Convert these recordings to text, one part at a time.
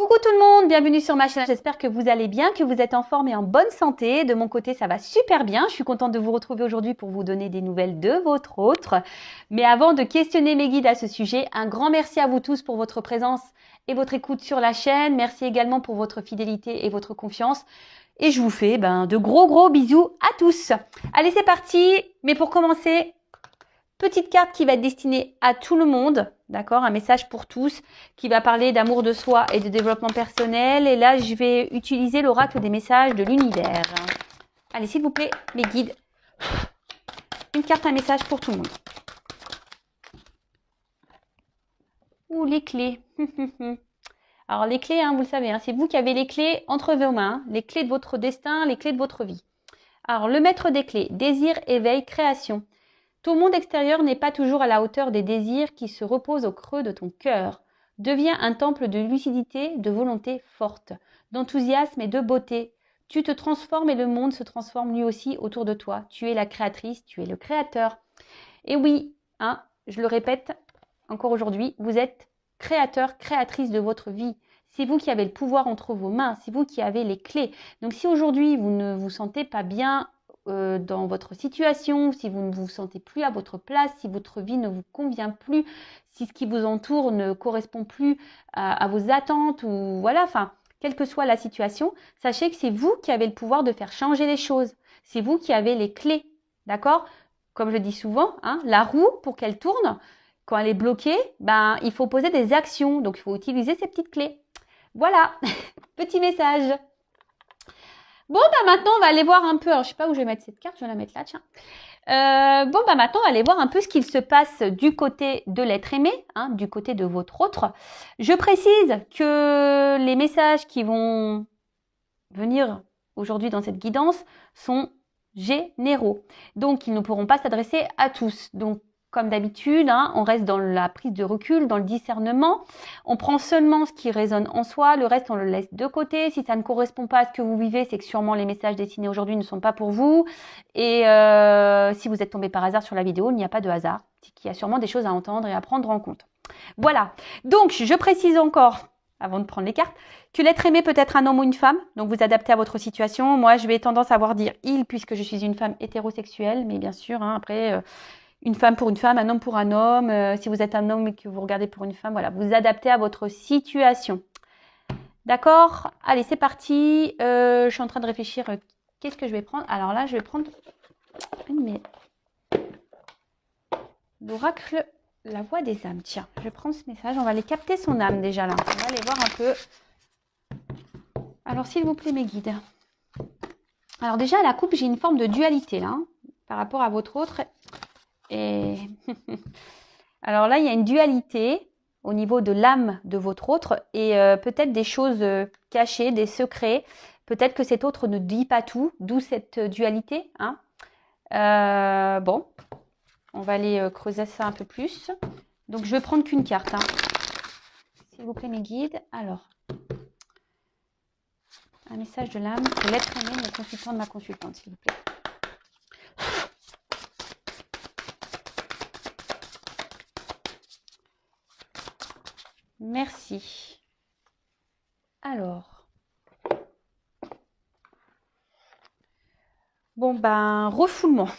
Coucou tout le monde, bienvenue sur ma chaîne, j'espère que vous allez bien, que vous êtes en forme et en bonne santé. De mon côté, ça va super bien, je suis contente de vous retrouver aujourd'hui pour vous donner des nouvelles de votre autre. Mais avant de questionner mes guides à ce sujet, un grand merci à vous tous pour votre présence et votre écoute sur la chaîne. Merci également pour votre fidélité et votre confiance. Et je vous fais de gros bisous à tous. Allez, c'est parti. Mais pour commencer, petite carte qui va être destinée à tout le monde, d'accord? Un message pour tous qui va parler d'amour de soi et de développement personnel. Et là, je vais utiliser l'oracle des messages de l'univers. Allez, s'il vous plaît, mes guides, une carte, un message pour tout le monde. Ouh, les clés. Alors, les clés, vous le savez, c'est vous qui avez les clés entre vos mains, les clés de votre destin, les clés de votre vie. Alors, le maître des clés, désir, éveil, création. Ton monde extérieur n'est pas toujours à la hauteur des désirs qui se reposent au creux de ton cœur. Deviens un temple de lucidité, de volonté forte, d'enthousiasme et de beauté. Tu te transformes et le monde se transforme lui aussi autour de toi. Tu es la créatrice, tu es le créateur. Et oui, je le répète encore aujourd'hui, vous êtes créateur, créatrice de votre vie. C'est vous qui avez le pouvoir entre vos mains, c'est vous qui avez les clés. Donc si aujourd'hui vous ne vous sentez pas bien dans votre situation, si vous ne vous sentez plus à votre place, si votre vie ne vous convient plus, si ce qui vous entoure ne correspond plus à vos attentes, ou voilà, quelle que soit la situation, sachez que c'est vous qui avez le pouvoir de faire changer les choses. C'est vous qui avez les clés, d'accord? Comme je dis souvent, la roue, pour qu'elle tourne, quand elle est bloquée, il faut poser des actions. Donc, il faut utiliser ces petites clés. Voilà, petit message. Bon, maintenant, on va aller voir un peu. Alors, je ne sais pas où je vais mettre cette carte. Je vais la mettre là, tiens. Maintenant, on va aller voir un peu ce qu'il se passe du côté de l'être aimé, du côté de votre autre. Je précise que les messages qui vont venir aujourd'hui dans cette guidance sont généraux. Donc, ils ne pourront pas s'adresser à tous. Donc, comme d'habitude, on reste dans la prise de recul, dans le discernement. On prend seulement ce qui résonne en soi, le reste on le laisse de côté. Si ça ne correspond pas à ce que vous vivez, c'est que sûrement les messages destinés aujourd'hui ne sont pas pour vous. Et si vous êtes tombé par hasard sur la vidéo, il n'y a pas de hasard. C'est qu'il y a sûrement des choses à entendre et à prendre en compte. Voilà. Donc, je précise encore, avant de prendre les cartes, que l'être aimé peut être un homme ou une femme, donc vous adaptez à votre situation. Moi, je vais tendance à voir dire il, puisque je suis une femme hétérosexuelle, mais bien sûr, après, une femme pour une femme, un homme pour un homme. Si vous êtes un homme et que vous regardez pour une femme, voilà, vous adaptez à votre situation. D'accord? Allez, c'est parti. Je suis en train de réfléchir, qu'est-ce que je vais prendre? Alors là, je vais prendre l'oracle, la voix des âmes. Tiens, je vais prendre ce message, on va aller capter son âme déjà là. On va aller voir un peu. Alors, s'il vous plaît, mes guides. Alors déjà, à la coupe, j'ai une forme de dualité là, par rapport à votre autre. Et alors là, il y a une dualité au niveau de l'âme de votre autre et peut-être des choses cachées, des secrets. Peut-être que cet autre ne dit pas tout, d'où cette dualité. Bon, on va aller creuser ça un peu plus. Donc, je vais prendre qu'une carte. S'il vous plaît, mes guides. Alors, un message de l'âme pour l'être aimé, mon consultant de ma consultante, s'il vous plaît. Merci. Alors. Bon, refoulement.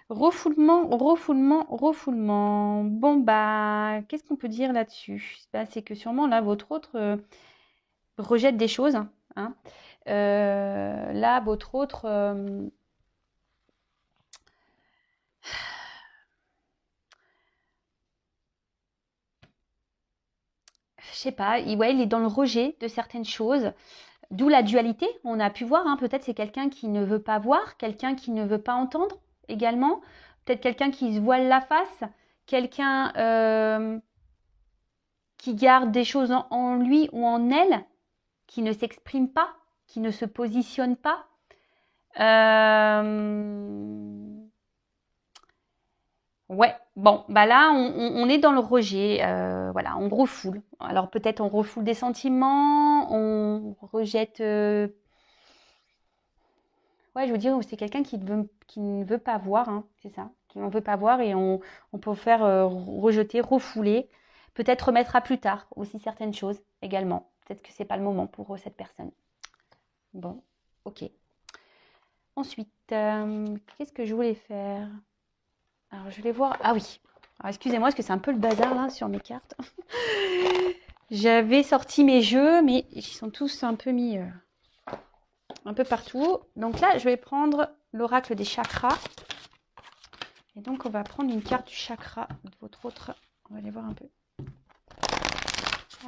refoulement. Bon, qu'est-ce qu'on peut dire là-dessus? C'est que sûrement, là, votre autre rejette des choses. Là, votre autre... je sais pas, il est dans le rejet de certaines choses. D'où la dualité, on a pu voir, peut-être c'est quelqu'un qui ne veut pas voir, quelqu'un qui ne veut pas entendre également, peut-être quelqu'un qui se voile la face, quelqu'un qui garde des choses en lui ou en elle, qui ne s'exprime pas, qui ne se positionne pas. Ouais, bon, là, on est dans le rejet, voilà, on refoule. Alors peut-être on refoule des sentiments, on rejette... Ouais, je veux dire, c'est quelqu'un qui ne veut pas voir, c'est ça, qui n'en veut pas voir et on peut faire rejeter, refouler. Peut-être remettre à plus tard aussi certaines choses également. Peut-être que c'est pas le moment pour cette personne. Bon, ok. Ensuite, qu'est-ce que je voulais faire? Alors, je vais voir. Ah oui. Alors, excusez-moi, parce que c'est un peu le bazar là sur mes cartes. J'avais sorti mes jeux, mais ils sont tous un peu mis un peu partout. Donc là, je vais prendre l'oracle des chakras. Et donc, on va prendre une carte du chakra de votre autre. On va aller voir un peu.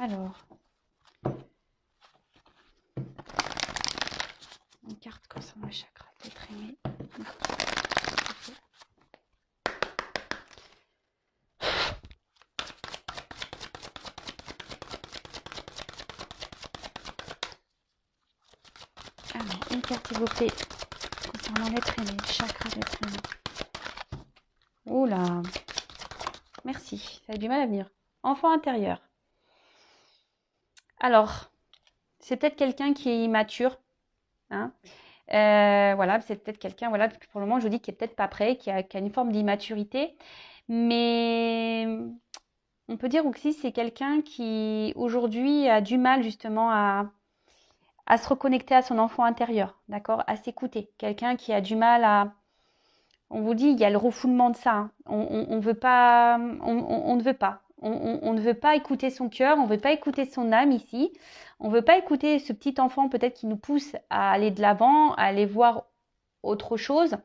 Alors, une carte concernant le chakra d'être aimé. Alors, une carte s'il vous plaît concernant l'être aimé, le chakra d'être aimé. Oula, merci, ça a du mal à venir. Enfant intérieur. Alors, c'est peut-être quelqu'un qui est immature. Hein. Voilà, c'est peut-être quelqu'un, voilà, pour le moment, je vous dis qu'il n'est peut-être pas prêt, qui a une forme d'immaturité. Mais on peut dire aussi que c'est quelqu'un qui, aujourd'hui, a du mal justement à se reconnecter à son enfant intérieur, d'accord, à s'écouter. Quelqu'un qui a du mal à... On vous dit, il y a le refoulement de ça. Hein. On veut pas, on ne veut pas. On ne veut pas écouter son cœur, on ne veut pas écouter son âme ici. On ne veut pas écouter ce petit enfant peut-être qui nous pousse à aller de l'avant, à aller voir autre chose.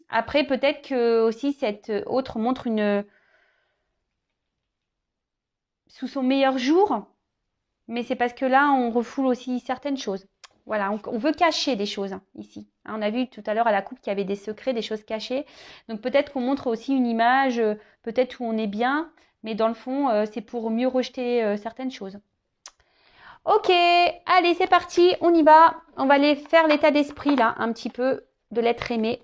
Après, peut-être que aussi cette autre montre sous son meilleur jour, mais c'est parce que là, on refoule aussi certaines choses. Voilà, on veut cacher des choses hein, ici. Hein, on a vu tout à l'heure à la coupe qu'il y avait des secrets, des choses cachées. Donc peut-être qu'on montre aussi une image, peut-être où on est bien, mais dans le fond, c'est pour mieux rejeter certaines choses. Ok, allez, c'est parti, on y va. On va aller faire l'état d'esprit là, un petit peu de l'être aimé.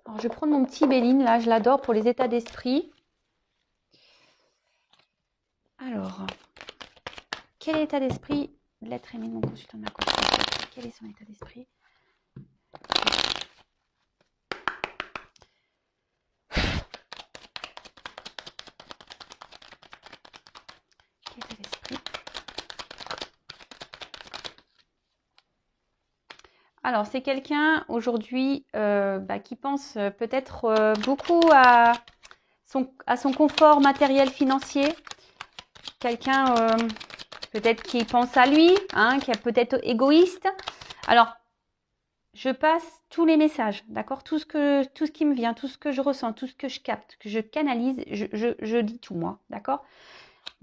Alors, je vais prendre mon petit Béline là, je l'adore pour les états d'esprit. Alors, quel est l'état d'esprit de l'être aimé de mon consultant de ma consultation? Quel est son état d'esprit? Quel état d'esprit? Alors, c'est quelqu'un aujourd'hui qui pense peut-être beaucoup à son confort matériel financier. Quelqu'un peut-être qui pense à lui, hein, qui est peut-être égoïste. Alors, je passe tous les messages, d'accord, tout ce qui me vient, tout ce que je ressens, tout ce que je capte, que je canalise, je dis tout moi, d'accord.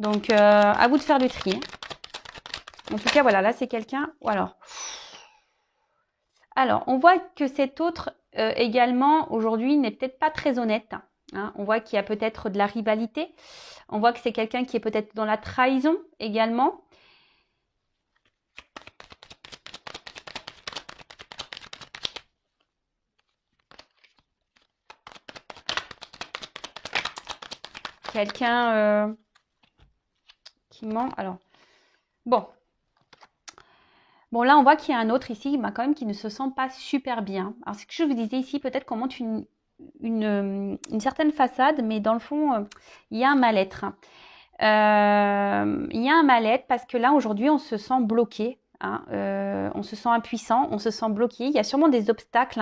Donc, à vous de faire le tri. En tout cas, voilà, là, c'est quelqu'un... Alors, on voit que cet autre, également, aujourd'hui, n'est peut-être pas très honnête. Hein. On voit qu'il y a peut-être de la rivalité. On voit que c'est quelqu'un qui est peut-être dans la trahison également. Quelqu'un qui ment. Alors, bon, là, on voit qu'il y a un autre ici, quand même, qui ne se sent pas super bien. Alors, ce que je vous disais ici, peut-être qu'on montre une certaine façade, mais dans le fond, il y a un mal-être. Il y a un mal-être parce que là, aujourd'hui, on se sent bloqué. Hein, on se sent impuissant, on se sent bloqué. Il y a sûrement des obstacles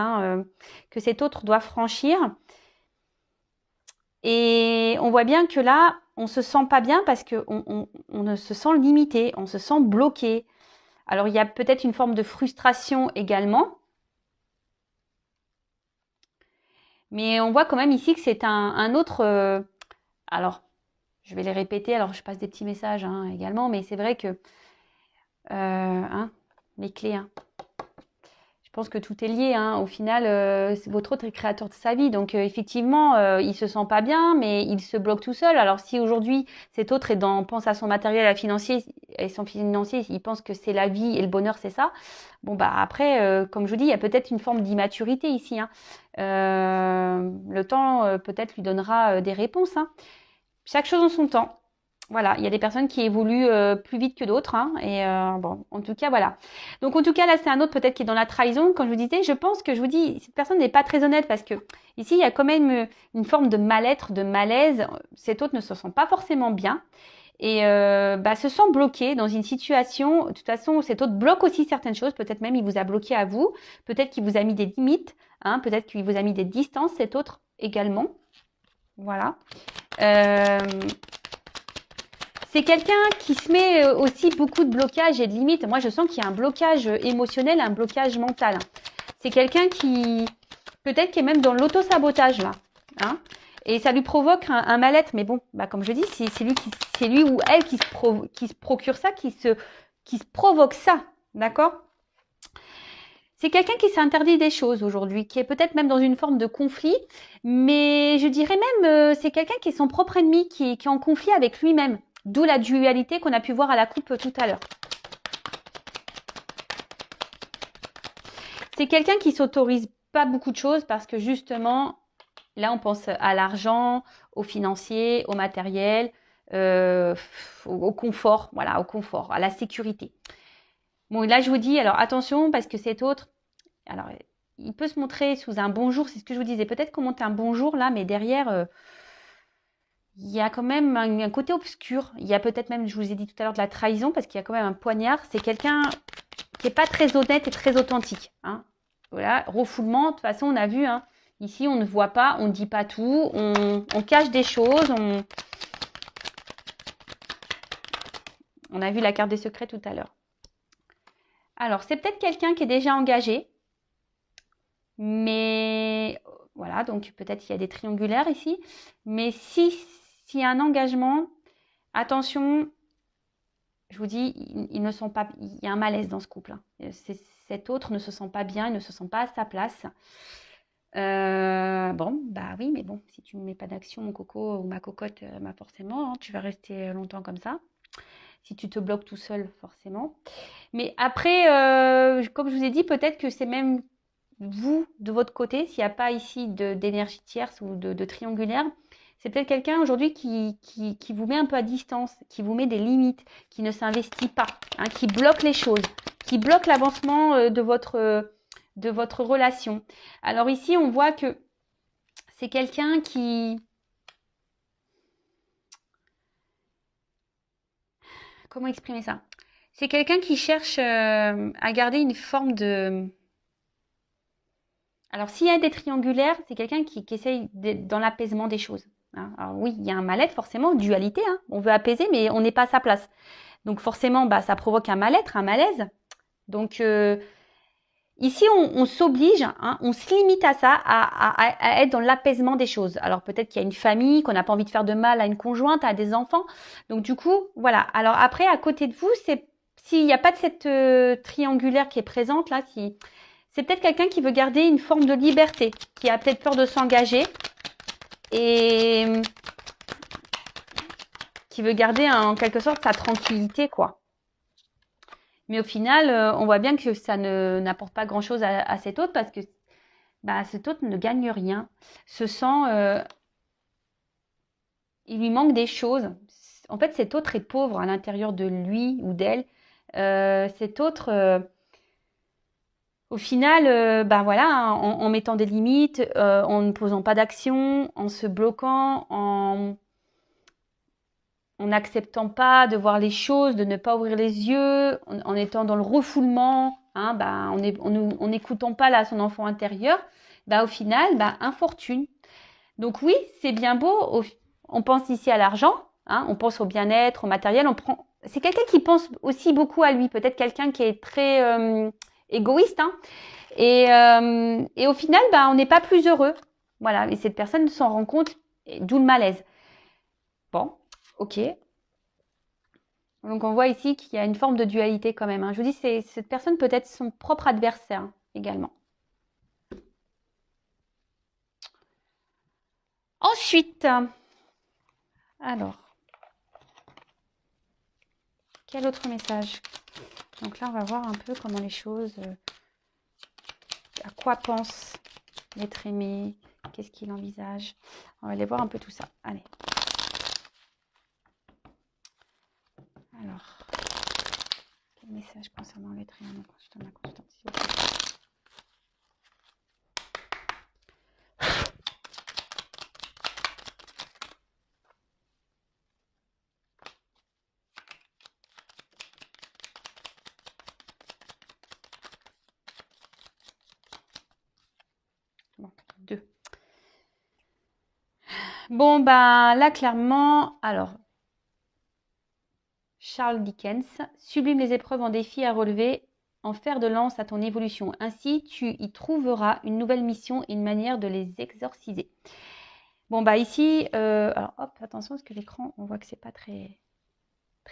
que cet autre doit franchir. Et on voit bien que là, on ne se sent pas bien parce qu'on on se sent limité, on se sent bloqué. Alors, il y a peut-être une forme de frustration également. Mais on voit quand même ici que c'est un autre... alors, je vais les répéter. Alors, je passe des petits messages hein, également. Mais c'est vrai que... les clés. Hein. Je pense que tout est lié. Hein. Au final, votre autre est créateur de sa vie. Donc, effectivement, il se sent pas bien, mais il se bloque tout seul. Alors, si aujourd'hui, cet autre pense à son matériel, à financier, et son financier, il pense que c'est la vie et le bonheur, c'est ça. Bon, bah après, comme je vous dis, il y a peut-être une forme d'immaturité ici. Hein. Le temps, peut-être, lui donnera des réponses. Hein. Chaque chose en son temps. Voilà, il y a des personnes qui évoluent plus vite que d'autres. Hein, et bon, en tout cas, voilà. Donc, en tout cas, là, c'est un autre peut-être qui est dans la trahison. Comme je vous disais, je pense que je vous dis, cette personne n'est pas très honnête parce que ici, il y a quand même une forme de mal-être, de malaise. Cet autre ne se sent pas forcément bien et se sent bloqué dans une situation. De toute façon, cet autre bloque aussi certaines choses. Peut-être même il vous a bloqué à vous. Peut-être qu'il vous a mis des limites. Hein, peut-être qu'il vous a mis des distances, cet autre également. Voilà. C'est quelqu'un qui se met aussi beaucoup de blocages et de limites. Moi, je sens qu'il y a un blocage émotionnel, un blocage mental. C'est quelqu'un qui, peut-être, qui est même dans l'auto-sabotage, là. Hein, et ça lui provoque un mal-être. Mais bon, bah, comme je dis, c'est lui ou elle qui se procure ça, qui se provoque ça. D'accord ? C'est quelqu'un qui s'interdit des choses aujourd'hui, qui est peut-être même dans une forme de conflit, mais je dirais même c'est quelqu'un qui est son propre ennemi, qui est en conflit avec lui-même. D'où la dualité qu'on a pu voir à la coupe tout à l'heure. C'est quelqu'un qui s'autorise pas beaucoup de choses parce que justement, là on pense à l'argent, au financier, au matériel, au confort, voilà, au confort, à la sécurité. Bon, là je vous dis, alors attention parce que cet autre, alors il peut se montrer sous un bonjour, c'est ce que je vous disais, peut-être qu'on monte un bonjour là, mais derrière... il y a quand même un côté obscur. Il y a peut-être même, je vous ai dit tout à l'heure, de la trahison parce qu'il y a quand même un poignard. C'est quelqu'un qui n'est pas très honnête et très authentique. Hein. Voilà, refoulement, de toute façon, on a vu. Hein, ici, on ne voit pas, on ne dit pas tout, on cache des choses. On a vu la carte des secrets tout à l'heure. Alors, c'est peut-être quelqu'un qui est déjà engagé. Mais voilà, donc peut-être qu'il y a des triangulaires ici. Mais s'il y a un engagement, attention, je vous dis, ils ne sont pas, il y a un malaise dans ce couple. Hein. Cet autre ne se sent pas bien, il ne se sent pas à sa place. Bon, bah oui, mais bon, si tu ne mets pas d'action, mon coco ou ma cocotte, bah forcément, hein, tu vas rester longtemps comme ça. Si tu te bloques tout seul, forcément. Mais après, comme je vous ai dit, peut-être que c'est même vous, de votre côté, s'il n'y a pas ici d'énergie tierce ou de triangulaire, c'est peut-être quelqu'un aujourd'hui qui vous met un peu à distance, qui vous met des limites, qui ne s'investit pas, hein, qui bloque les choses, qui bloque l'avancement de votre relation. Alors ici, on voit que c'est quelqu'un qui... Comment exprimer ça? C'est quelqu'un qui cherche à garder une forme de... Alors, s'il y a des triangulaires, c'est quelqu'un qui essaye d'être dans l'apaisement des choses. Hein. Alors oui, il y a un mal-être forcément, dualité. Hein. On veut apaiser, mais on n'est pas à sa place. Donc forcément, bah, ça provoque un mal-être, un malaise. Donc ici, on s'oblige, hein, on se limite à ça, à être dans l'apaisement des choses. Alors peut-être qu'il y a une famille, qu'on n'a pas envie de faire de mal à une conjointe, à des enfants. Donc du coup, voilà. Alors après, à côté de vous, s'il n'y a pas de cette triangulaire qui est présente là, c'est peut-être quelqu'un qui veut garder une forme de liberté, qui a peut-être peur de s'engager et qui veut garder en quelque sorte sa tranquillité, quoi. Mais au final, on voit bien que ça n'apporte pas grand-chose à cet autre parce que bah, cet autre ne gagne rien, se sent... il lui manque des choses. En fait, cet autre est pauvre à l'intérieur de lui ou d'elle. Cet autre... au final, ben voilà, en mettant des limites, en ne posant pas d'action, en se bloquant, en n'acceptant pas de voir les choses, de ne pas ouvrir les yeux, en étant dans le refoulement, hein, ben, en n'écoutant pas là son enfant intérieur, ben, au final, ben, infortune. Donc oui, c'est bien beau, on pense ici à l'argent, hein, on pense au bien-être, au matériel, c'est quelqu'un qui pense aussi beaucoup à lui, peut-être quelqu'un qui est très égoïste, hein, et au final, bah, on n'est pas plus heureux. Voilà, et cette personne s'en rend compte, d'où le malaise. Bon, ok. Donc on voit ici qu'il y a une forme de dualité quand même. Hein. Je vous dis, cette personne peut être son propre adversaire hein, également. Ensuite, alors, quel autre message? Donc là, on va voir un peu comment les choses, à quoi pense l'être aimé, qu'est-ce qu'il envisage. On va aller voir un peu tout ça. Allez. message concernant l'être humain, mon consultant, ma consultante, s'il vous plaît. Bon, 2. Bon, ben là, clairement, alors, Charles Dickens, sublime les épreuves en défi à relever, en fer de lance à ton évolution. Ainsi, tu y trouveras une nouvelle mission et une manière de les exorciser. Bon, bah ici, alors hop, attention, parce que l'écran, on voit que c'est pas très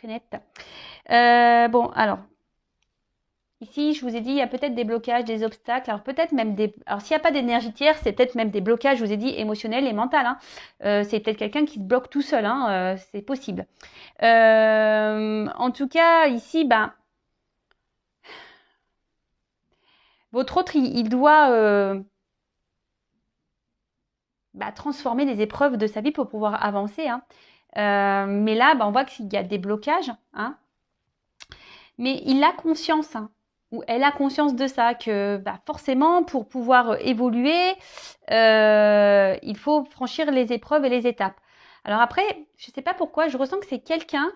net. Bon, alors, ici, je vous ai dit, il y a peut-être des blocages, des obstacles. Alors, peut-être même des. Alors, s'il n'y a pas d'énergie tierce, c'est peut-être même des blocages, je vous ai dit, émotionnels et mentaux. Hein. C'est peut-être quelqu'un qui se bloque tout seul. Hein. C'est possible. En tout cas, ici, ben, votre autre, il doit transformer les épreuves de sa vie pour pouvoir avancer. Hein. Mais là, ben, on voit qu'il y a des blocages. Hein. Mais il a conscience. Hein. Ou elle a conscience de ça, que bah, forcément, pour pouvoir évoluer, il faut franchir les épreuves et les étapes. Alors après, je ne sais pas pourquoi, je ressens que c'est quelqu'un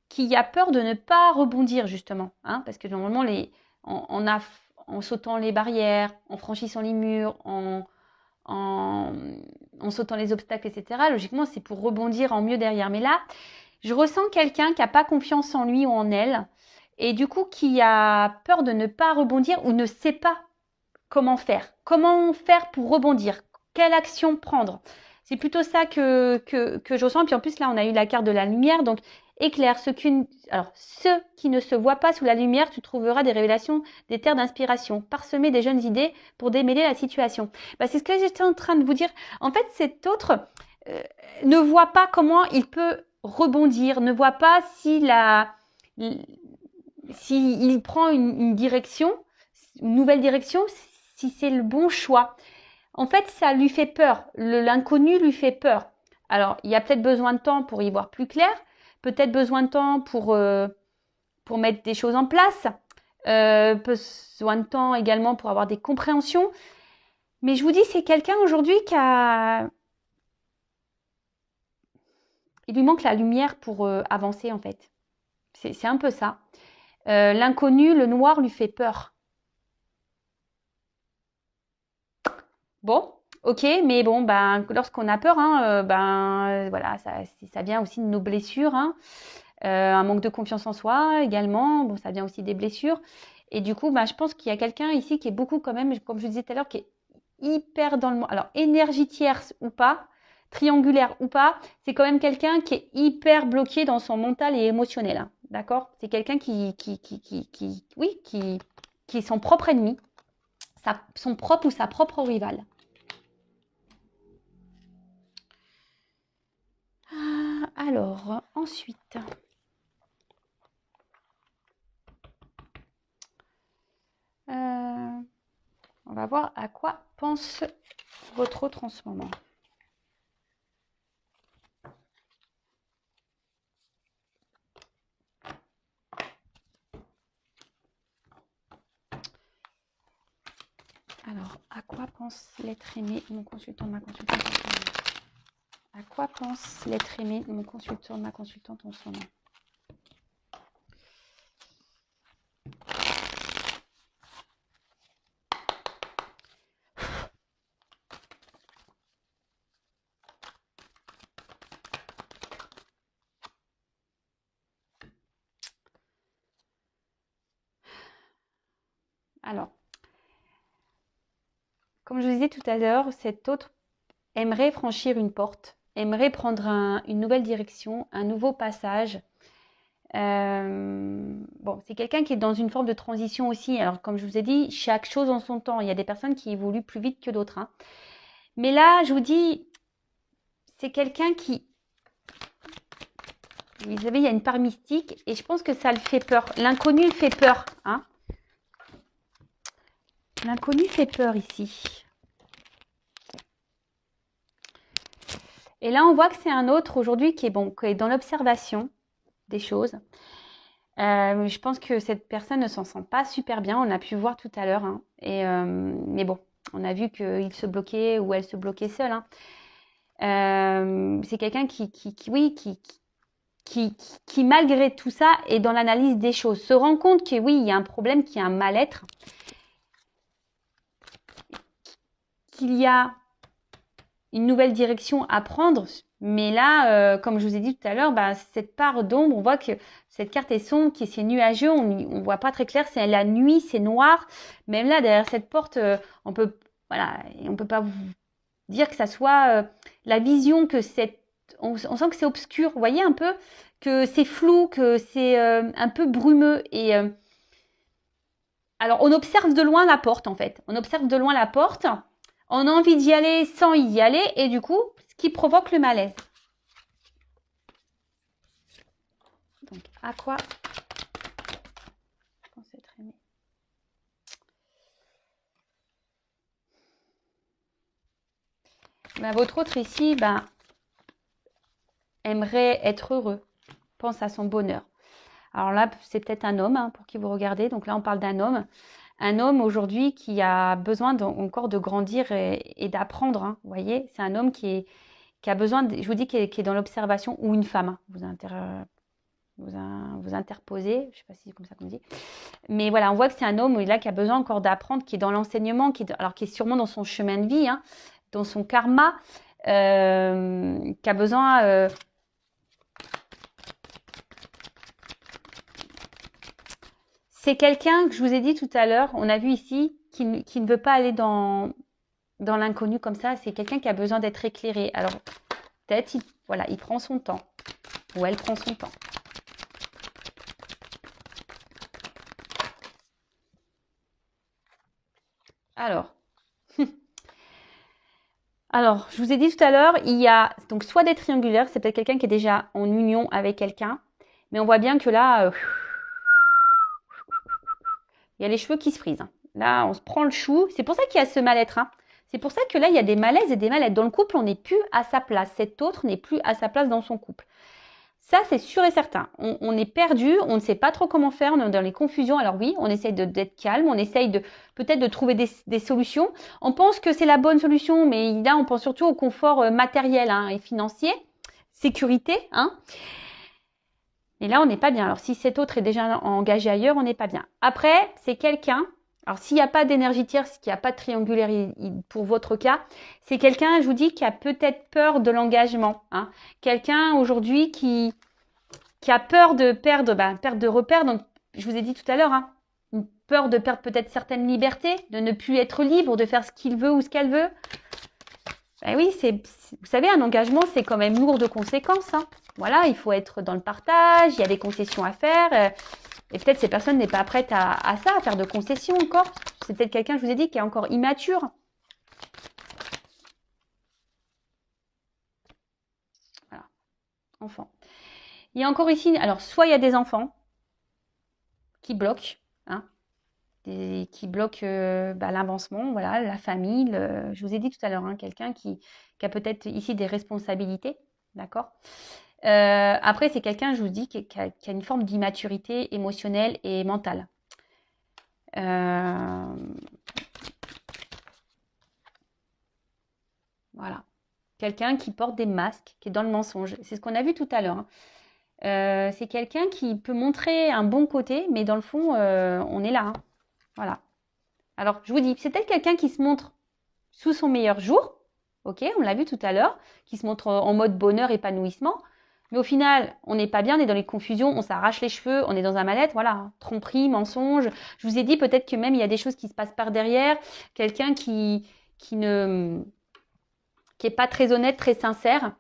qui a peur de ne pas rebondir, justement. Hein, parce que normalement, en sautant les barrières, en franchissant les murs, en sautant les obstacles, etc., logiquement, c'est pour rebondir en mieux derrière. Mais là, je ressens quelqu'un qui n'a pas confiance en lui ou en elle, et du coup qui a peur de ne pas rebondir ou ne sait pas comment faire. Comment faire pour rebondir? Quelle action prendre? C'est plutôt ça que je ressens. Puis en plus, là, on a eu la carte de la lumière. Donc, éclaire. Ceux qui ne se voient pas sous la lumière, tu trouveras des révélations, des terres d'inspiration. Parsemer des jeunes idées pour démêler la situation. Bah, c'est ce que j'étais en train de vous dire. En fait, cet autre ne voit pas comment il peut rebondir, ne voit pas s'il prend une direction, une nouvelle direction, si c'est le bon choix. En fait, ça lui fait peur. L'inconnu lui fait peur. Alors, il y a peut-être besoin de temps pour y voir plus clair, peut-être besoin de temps pour mettre des choses en place, besoin de temps également pour avoir des compréhensions. Mais je vous dis, c'est quelqu'un aujourd'hui il lui manque la lumière pour avancer en fait. C'est un peu ça. L'inconnu, le noir lui fait peur. Bon, ok, mais bon, ben, lorsqu'on a peur, hein, voilà, ça vient aussi de nos blessures. Hein. Un manque de confiance en soi également, bon, ça vient aussi des blessures. Et du coup, ben, je pense qu'il y a quelqu'un ici qui est beaucoup quand même, comme je disais tout à l'heure, qui est hyper dans le monde. Alors, énergie tierce ou pas, triangulaire ou pas, c'est quand même quelqu'un qui est hyper bloqué dans son mental et émotionnel. Hein, d'accord? C'est quelqu'un qui est son propre ennemi, son propre ou sa propre rivale. Alors, ensuite, on va voir à quoi pense votre autre en ce moment. Alors, à quoi pense l'être aimé, mon consultant, ma consultante en ce moment? À quoi pense l'être aimé, mon consultant, ma consultante en ce moment? Alors, comme je vous disais tout à l'heure, cet autre aimerait franchir une porte, aimerait prendre une nouvelle direction, un nouveau passage. Bon, c'est quelqu'un qui est dans une forme de transition aussi. Alors, comme je vous ai dit, chaque chose en son temps. Il y a des personnes qui évoluent plus vite que d'autres. Hein. Mais là, je vous dis, c'est quelqu'un qui... Vous savez, il y a une part mystique et je pense que ça le fait peur. L'inconnu fait peur. Hein. L'inconnu fait peur ici. Et là, on voit que c'est un autre aujourd'hui qui est dans l'observation des choses. Je pense que cette personne ne s'en sent pas super bien. On a pu voir tout à l'heure, hein. Mais bon, on a vu qu'il se bloquait ou elle se bloquait seule, hein. C'est quelqu'un oui, qui, malgré tout ça, est dans l'analyse des choses, se rend compte que oui, il y a un problème, qu'il y a un mal-être, qu'il y a une nouvelle direction à prendre. Mais là, comme je vous ai dit tout à l'heure, bah, cette part d'ombre, on voit que cette carte est sombre, qui c'est nuageux, on ne voit pas très clair, c'est la nuit, c'est noir. Même là, derrière cette porte, on peut, voilà, on peut pas vous dire que ça soit la vision que on sent que c'est obscur. Vous voyez un peu que c'est flou, que c'est un peu brumeux. Alors, on observe de loin la porte, en fait. On observe de loin la porte. On a envie d'y aller sans y aller. Et du coup, ce qui provoque le malaise. Donc, à quoi je pense être aimé. Ben, votre autre ici, ben, aimerait être heureux. Pense à son bonheur. Alors là, c'est peut-être un homme, hein, pour qui vous regardez. Donc là, on parle d'un homme. Un homme aujourd'hui qui a besoin encore de grandir et d'apprendre, hein. Vous voyez, c'est un homme qui a besoin, je vous dis, qui est dans l'observation, ou une femme, hein. Vous interposez, je ne sais pas si c'est comme ça qu'on dit. Mais voilà, on voit que c'est un homme là qui a besoin encore d'apprendre, qui est dans l'enseignement, qui est sûrement dans son chemin de vie, hein, dans son karma, qui a besoin... c'est quelqu'un que je vous ai dit tout à l'heure, on a vu ici, qui ne veut pas aller dans l'inconnu comme ça. C'est quelqu'un qui a besoin d'être éclairé. Alors, peut-être, voilà, il prend son temps. Ou elle prend son temps. Alors, je vous ai dit tout à l'heure, il y a donc soit des triangulaires, c'est peut-être quelqu'un qui est déjà en union avec quelqu'un, mais on voit bien que là, il y a les cheveux qui se frisent, hein. Là, on se prend le chou. C'est pour ça qu'il y a ce mal-être, hein. C'est pour ça que là, il y a des malaises et des mal-être. Dans le couple, on n'est plus à sa place. Cet autre n'est plus à sa place dans son couple. Ça, c'est sûr et certain. On est perdu, on ne sait pas trop comment faire, on est dans les confusions. Alors oui, on essaye d'être calme, on essaye peut-être de trouver des solutions. On pense que c'est la bonne solution, mais là, on pense surtout au confort matériel, hein, et financier, sécurité, hein. Et là, on n'est pas bien. Alors, si cet autre est déjà engagé ailleurs, on n'est pas bien. Après, c'est quelqu'un... Alors, s'il n'y a pas d'énergie tierce, s'il n'y a pas de triangulaire pour votre cas, c'est quelqu'un, je vous dis, qui a peut-être peur de l'engagement, hein. Quelqu'un aujourd'hui qui a peur de perdre de repères. Donc, je vous ai dit tout à l'heure, hein, une peur de perdre peut-être certaines libertés, de ne plus être libre, de faire ce qu'il veut ou ce qu'elle veut. Ben oui, vous savez, un engagement, c'est quand même lourd de conséquences, hein. Voilà, il faut être dans le partage, il y a des concessions à faire. Et peut-être ces personnes n'est pas prête à ça, à faire de concessions encore. C'est peut-être quelqu'un, je vous ai dit, qui est encore immature. Voilà, enfant. Il y a encore ici, alors soit il y a des enfants qui bloquent, hein, qui bloquent l'avancement, voilà, la famille. Je vous ai dit tout à l'heure, hein, quelqu'un qui a peut-être ici des responsabilités, d'accord. Après, c'est quelqu'un, je vous dis, qui a une forme d'immaturité émotionnelle et mentale. Voilà. Quelqu'un qui porte des masques, qui est dans le mensonge. C'est ce qu'on a vu tout à l'heure, hein. C'est quelqu'un qui peut montrer un bon côté, mais dans le fond, on est là, hein. Voilà. Alors, je vous dis, c'est peut-être quelqu'un qui se montre sous son meilleur jour, ok, on l'a vu tout à l'heure, qui se montre en mode bonheur, épanouissement, mais au final, on n'est pas bien, on est dans les confusions, on s'arrache les cheveux, on est dans un mal-être, voilà, tromperie, mensonge. Je vous ai dit peut-être que même il y a des choses qui se passent par derrière, quelqu'un qui est pas très honnête, très sincère.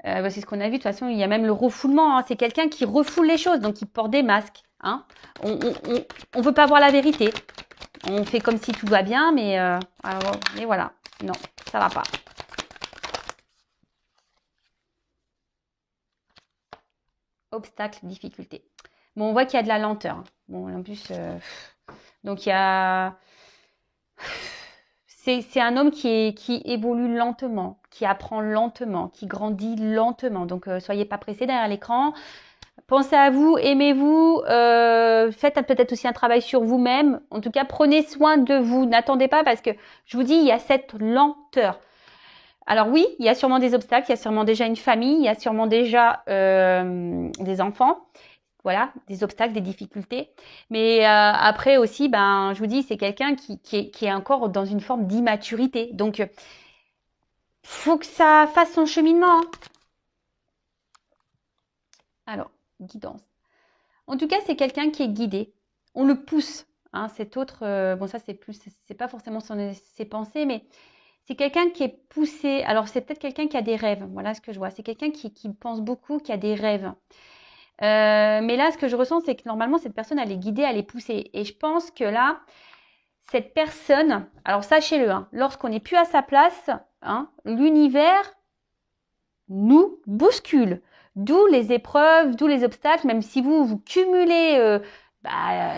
C'est ce qu'on a vu, de toute façon, il y a même le refoulement, hein. C'est quelqu'un qui refoule les choses, donc qui porte des masques, hein. On veut pas voir la vérité. On fait comme si tout va bien, mais voilà, non, ça va pas. Obstacle, difficulté. Bon, on voit qu'il y a de la lenteur, hein. Bon, en plus, donc il y a... C'est un homme qui évolue lentement, qui apprend lentement, qui grandit lentement. Donc, soyez pas pressés derrière l'écran. Pensez à vous, aimez-vous, faites peut-être aussi un travail sur vous-même. En tout cas, prenez soin de vous. N'attendez pas parce que, je vous dis, il y a cette lenteur. Alors oui, il y a sûrement des obstacles, il y a sûrement déjà une famille, il y a sûrement déjà des enfants. Voilà, des obstacles, des difficultés. Mais après aussi, ben, je vous dis, c'est quelqu'un qui est encore dans une forme d'immaturité. Donc, faut que ça fasse son cheminement. Alors, guidance. En tout cas, c'est quelqu'un qui est guidé. On le pousse. Hein, cet autre, bon, ça, c'est pas forcément ses pensées, mais c'est quelqu'un qui est poussé. Alors, c'est peut-être quelqu'un qui a des rêves. Voilà ce que je vois. C'est quelqu'un qui pense beaucoup, qui a des rêves. Mais là, ce que je ressens, c'est que normalement, cette personne, elle est guidée, elle est poussée. Et je pense que là, cette personne, alors sachez-le, hein, lorsqu'on n'est plus à sa place, hein, l'univers nous bouscule. D'où les épreuves, d'où les obstacles, même si vous cumulez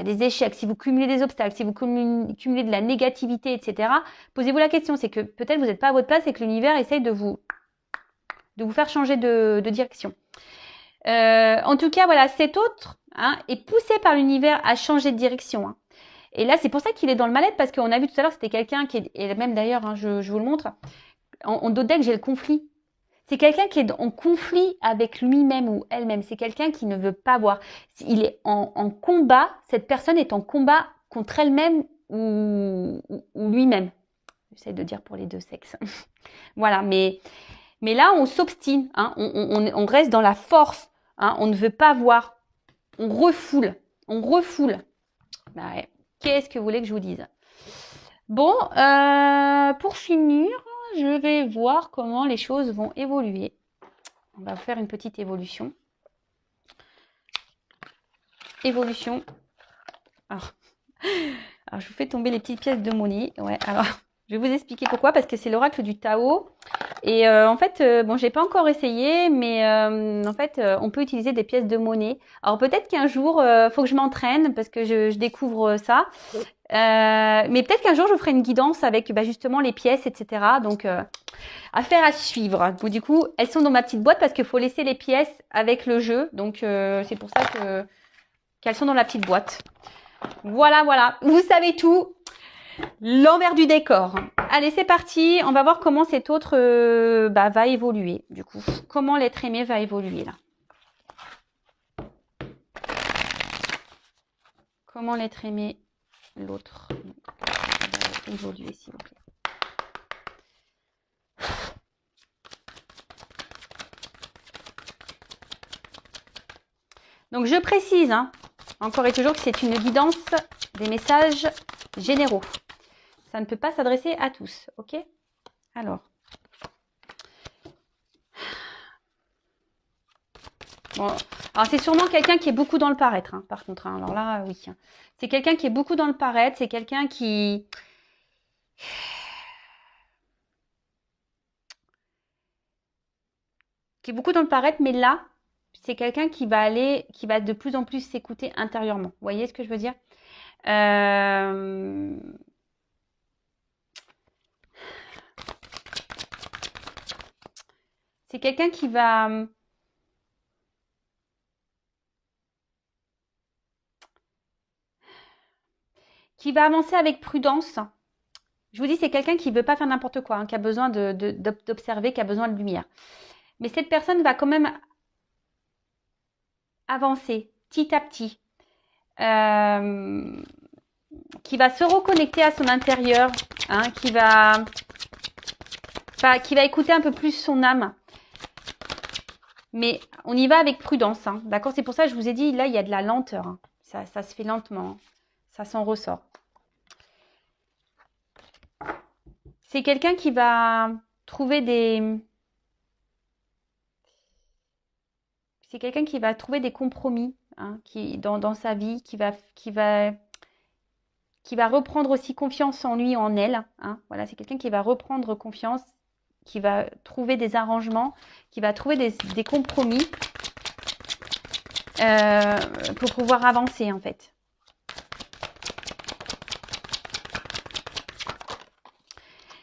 des échecs, si vous cumulez des obstacles, si vous cumulez de la négativité, etc. Posez-vous la question, c'est que peut-être vous n'êtes pas à votre place et que l'univers essaye de vous faire changer de direction. En tout cas, voilà, cet autre est poussé par l'univers à changer de direction. Hein. Et là, c'est pour ça qu'il est dans le mal-être, parce qu'on a vu tout à l'heure, c'était quelqu'un qui est, et même d'ailleurs, hein, je vous le montre, en dos de deck, j'ai le conflit. C'est quelqu'un qui est en conflit avec lui-même ou elle-même. C'est quelqu'un qui ne veut pas voir. Il est en combat, cette personne est en combat contre elle-même ou lui-même. J'essaie de dire pour les deux sexes. Voilà, mais là, on s'obstine, hein, on reste dans la force, hein, on ne veut pas voir, on refoule. Bah ouais. Qu'est-ce que vous voulez que je vous dise? Bon, pour finir, je vais voir comment les choses vont évoluer. On va faire une petite évolution. Évolution. Alors, je vous fais tomber les petites pièces de monnaie. Ouais, alors, je vais vous expliquer pourquoi, parce que c'est l'oracle du Tao. Et en fait, bon, j'ai pas encore essayé, mais en fait, on peut utiliser des pièces de monnaie. Alors peut-être qu'un jour, faut que je m'entraîne parce que je découvre ça. Mais peut-être qu'un jour, je ferai une guidance avec justement les pièces, etc. Donc, affaire à suivre. Donc, du coup, elles sont dans ma petite boîte parce qu'il faut laisser les pièces avec le jeu. Donc, c'est pour ça qu'elles sont dans la petite boîte. Voilà, voilà. Vous savez tout. L'envers du décor. Allez, c'est parti. On va voir comment cet autre va évoluer. Du coup, comment l'être aimé va évoluer là. Comment l'être aimé, l'autre, va évoluer, s'il vous plaît. Donc, je précise, hein, encore et toujours, que c'est une guidance des messages généraux. Ça ne peut pas s'adresser à tous, ok? Alors. Bon, alors c'est sûrement quelqu'un qui est beaucoup dans le paraître, hein, par contre. Hein. Alors là, oui. C'est quelqu'un qui est beaucoup dans le paraître. C'est quelqu'un qui est beaucoup dans le paraître, mais là, c'est quelqu'un qui va de plus en plus s'écouter intérieurement. Vous voyez ce que je veux dire? C'est quelqu'un qui va avancer avec prudence. Je vous dis, c'est quelqu'un qui ne veut pas faire n'importe quoi, hein, qui a besoin d'observer, qui a besoin de lumière. Mais cette personne va quand même avancer petit à petit, qui va se reconnecter à son intérieur, hein, qui va écouter un peu plus son âme. Mais on y va avec prudence, hein, d'accord? C'est pour ça que je vous ai dit, là, il y a de la lenteur. Hein. Ça se fait lentement. Hein. Ça s'en ressort. C'est quelqu'un qui va trouver C'est quelqu'un qui va trouver des compromis, hein, dans sa vie, qui va reprendre aussi confiance en lui, en elle. Hein. Voilà, c'est quelqu'un qui va reprendre confiance, qui va trouver des arrangements, qui va trouver des compromis pour pouvoir avancer, en fait.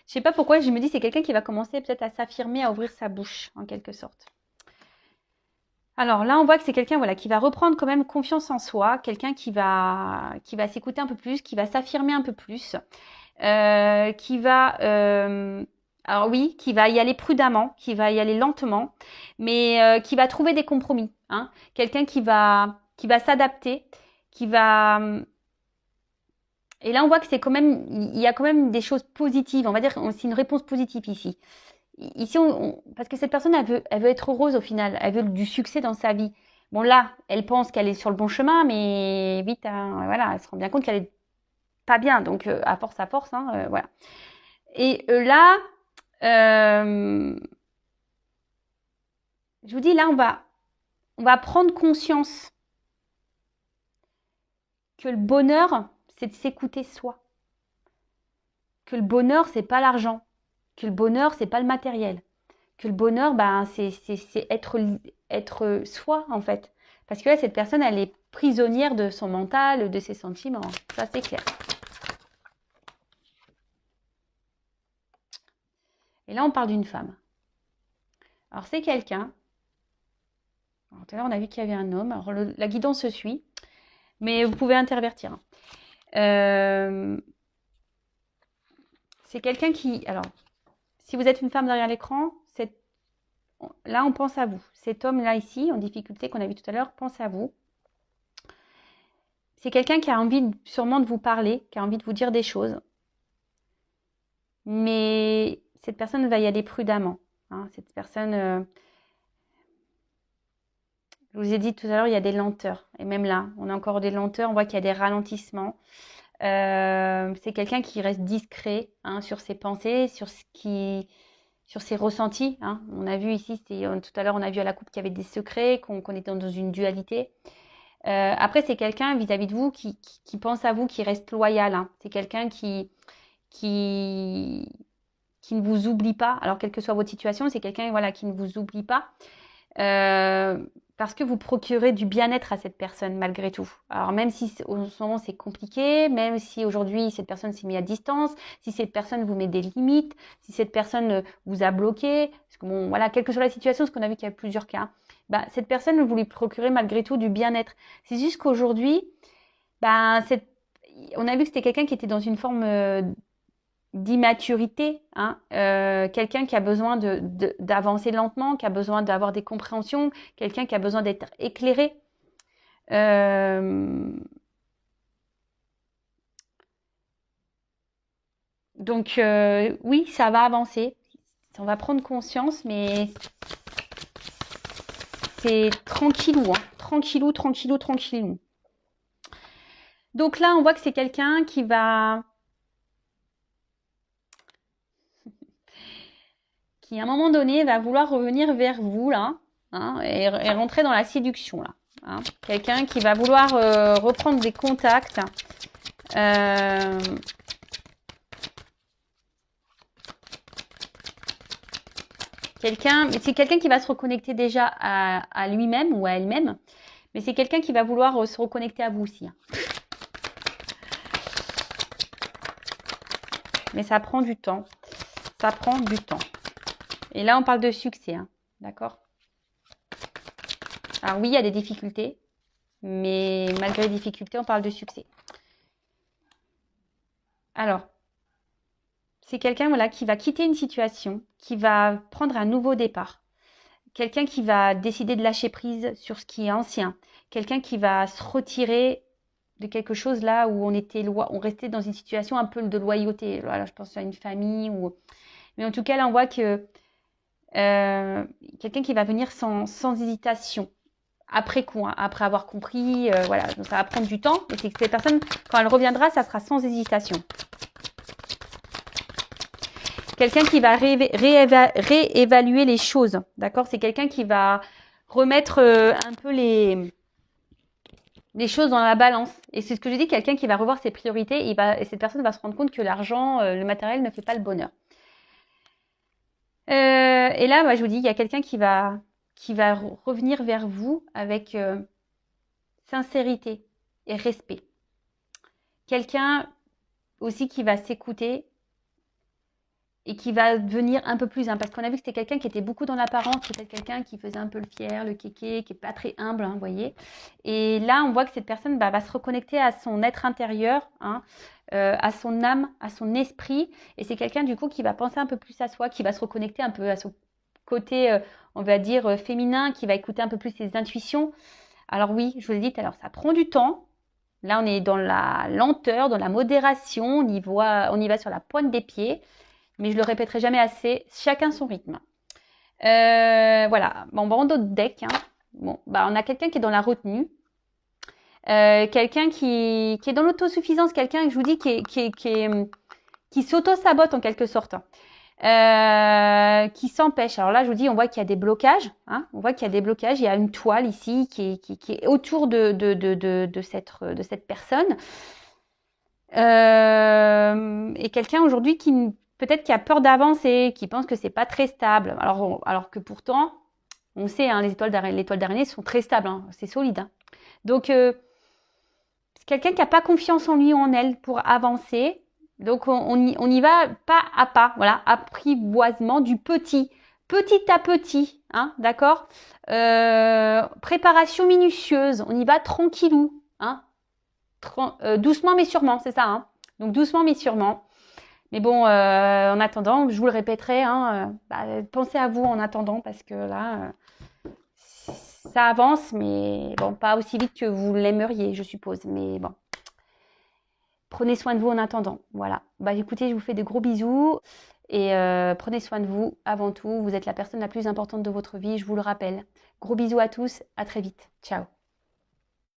Je sais pas pourquoi, je me dis c'est quelqu'un qui va commencer peut-être à s'affirmer, à ouvrir sa bouche, en quelque sorte. Alors là, on voit que c'est quelqu'un voilà, qui va reprendre quand même confiance en soi, quelqu'un qui va s'écouter un peu plus, qui va s'affirmer un peu plus, qui va, alors oui, qui va y aller prudemment, qui va y aller lentement, mais qui va trouver des compromis. Hein. Quelqu'un qui va s'adapter, qui va... Et là, on voit que c'est quand même, il y a quand même des choses positives. On va dire, c'est une réponse positive ici. Ici, parce que cette personne, elle veut être heureuse au final. Elle veut du succès dans sa vie. Bon, là, elle pense qu'elle est sur le bon chemin, mais vite, hein, voilà, elle se rend bien compte qu'elle est pas bien. Donc, à force, hein, voilà. Et là, je vous dis, là, on va prendre conscience que le bonheur, c'est de s'écouter soi. Que le bonheur, c'est pas l'argent. Que le bonheur, c'est pas le matériel. Que le bonheur, ben, c'est être soi, en fait. Parce que là, cette personne, elle est prisonnière de son mental, de ses sentiments. Ça, c'est clair. Et là, on parle d'une femme. Alors, c'est quelqu'un. Tout à l'heure, on a vu qu'il y avait un homme. Alors, la guidance se suit. Mais vous pouvez intervertir. C'est quelqu'un qui... Alors, si vous êtes une femme derrière l'écran, là, on pense à vous. Cet homme-là, ici, en difficulté, qu'on a vu tout à l'heure, pense à vous. C'est quelqu'un qui a envie sûrement de vous parler, qui a envie de vous dire des choses. Mais cette personne va y aller prudemment. Hein. Cette personne, je vous ai dit tout à l'heure, il y a des lenteurs. Et même là, on a encore des lenteurs, on voit qu'il y a des ralentissements. C'est quelqu'un qui reste discret hein, sur ses pensées, sur ses ressentis. Hein. On a vu ici, tout à l'heure, on a vu à la coupe qu'il y avait des secrets, qu'on était dans une dualité. Après, c'est quelqu'un vis-à-vis de vous qui pense à vous, qui reste loyal. Hein. C'est quelqu'un qui ne vous oublie pas. Alors, quelle que soit votre situation, c'est quelqu'un voilà, qui ne vous oublie pas. Parce que vous procurez du bien-être à cette personne malgré tout. Alors même si en ce moment c'est compliqué, même si aujourd'hui cette personne s'est mise à distance, si cette personne vous met des limites, si cette personne vous a bloqué, parce que bon voilà, quelle que soit la situation, parce qu'on a vu qu'il y a plusieurs cas, bah, cette personne vous lui procurez malgré tout du bien-être. C'est juste qu'aujourd'hui, bah, on a vu que c'était quelqu'un qui était dans une forme d'immaturité, hein, quelqu'un qui a besoin d'avancer lentement, qui a besoin d'avoir des compréhensions, quelqu'un qui a besoin d'être éclairé. Donc oui, ça va avancer, on va prendre conscience, mais c'est tranquillou, hein, tranquillou, tranquillou, tranquillou. Donc là, on voit que c'est quelqu'un qui à un moment donné va vouloir revenir vers vous là, hein, et rentrer dans la séduction là. Hein. Quelqu'un qui va vouloir reprendre des contacts. C'est quelqu'un qui va se reconnecter déjà à lui-même ou à elle-même, mais c'est quelqu'un qui va vouloir se reconnecter à vous aussi. Hein. Mais ça prend du temps. Ça prend du temps. Et là, on parle de succès, hein, d'accord? Alors oui, il y a des difficultés, mais malgré les difficultés, on parle de succès. Alors, c'est quelqu'un voilà, qui va quitter une situation, qui va prendre un nouveau départ. Quelqu'un qui va décider de lâcher prise sur ce qui est ancien. Quelqu'un qui va se retirer de quelque chose là où on restait dans une situation un peu de loyauté. Voilà, je pense à une famille mais en tout cas là on voit que quelqu'un qui va venir sans hésitation après coup, hein, après avoir compris, voilà, donc ça va prendre du temps, mais c'est que cette personne, quand elle reviendra, ça sera sans hésitation. Quelqu'un qui va réévaluer les choses, d'accord? C'est quelqu'un qui va remettre un peu les choses dans la balance. Et c'est ce que je dis, quelqu'un qui va revoir ses priorités, et cette personne va se rendre compte que l'argent, le matériel ne fait pas le bonheur. Et là, moi, je vous dis, il y a quelqu'un qui va revenir vers vous avec sincérité et respect. Quelqu'un aussi qui va s'écouter et qui va devenir un peu plus, hein, parce qu'on a vu que c'était quelqu'un qui était beaucoup dans l'apparence, peut-être quelqu'un qui faisait un peu le fier, le kéké, qui n'est pas très humble, hein, vous voyez. Et là, on voit que cette personne va se reconnecter à son être intérieur, hein, à son âme, à son esprit. Et c'est quelqu'un, du coup, qui va penser un peu plus à soi, qui va se reconnecter un peu à son côté, on va dire, féminin, qui va écouter un peu plus ses intuitions. Alors oui, je vous l'ai dit tout à l'heure, ça prend du temps. Là, on est dans la lenteur, dans la modération, on y va sur la pointe des pieds. Mais je le répéterai jamais assez, chacun son rythme. Voilà, bon, on d'autres decks. Hein. Bon, on a quelqu'un qui est dans la retenue, quelqu'un qui est dans l'autosuffisance, quelqu'un, je vous dis, qui s'auto-sabote en quelque sorte, qui s'empêche. Alors là, je vous dis, on voit qu'il y a des blocages. Hein, on voit qu'il y a des blocages. Il y a une toile ici qui est autour de cette personne. Et quelqu'un aujourd'hui qui peut-être qui a peur d'avancer, qui pense que c'est pas très stable. Alors que pourtant, on sait, hein, les toiles d'araignée sont très stables, hein, c'est solide. Hein. Donc, c'est quelqu'un qui n'a pas confiance en lui ou en elle pour avancer. Donc, on y va pas à pas, voilà, apprivoisement du petit à petit, hein, d'accord. Préparation minutieuse, on y va tranquillou, hein, doucement mais sûrement, c'est ça. Hein. Donc, doucement mais sûrement. Mais bon, en attendant, je vous le répéterai, hein, pensez à vous en attendant parce que là, ça avance, mais bon, pas aussi vite que vous l'aimeriez, je suppose. Mais bon, prenez soin de vous en attendant. Voilà. Écoutez, je vous fais de gros bisous et prenez soin de vous avant tout. Vous êtes la personne la plus importante de votre vie, je vous le rappelle. Gros bisous à tous, à très vite. Ciao.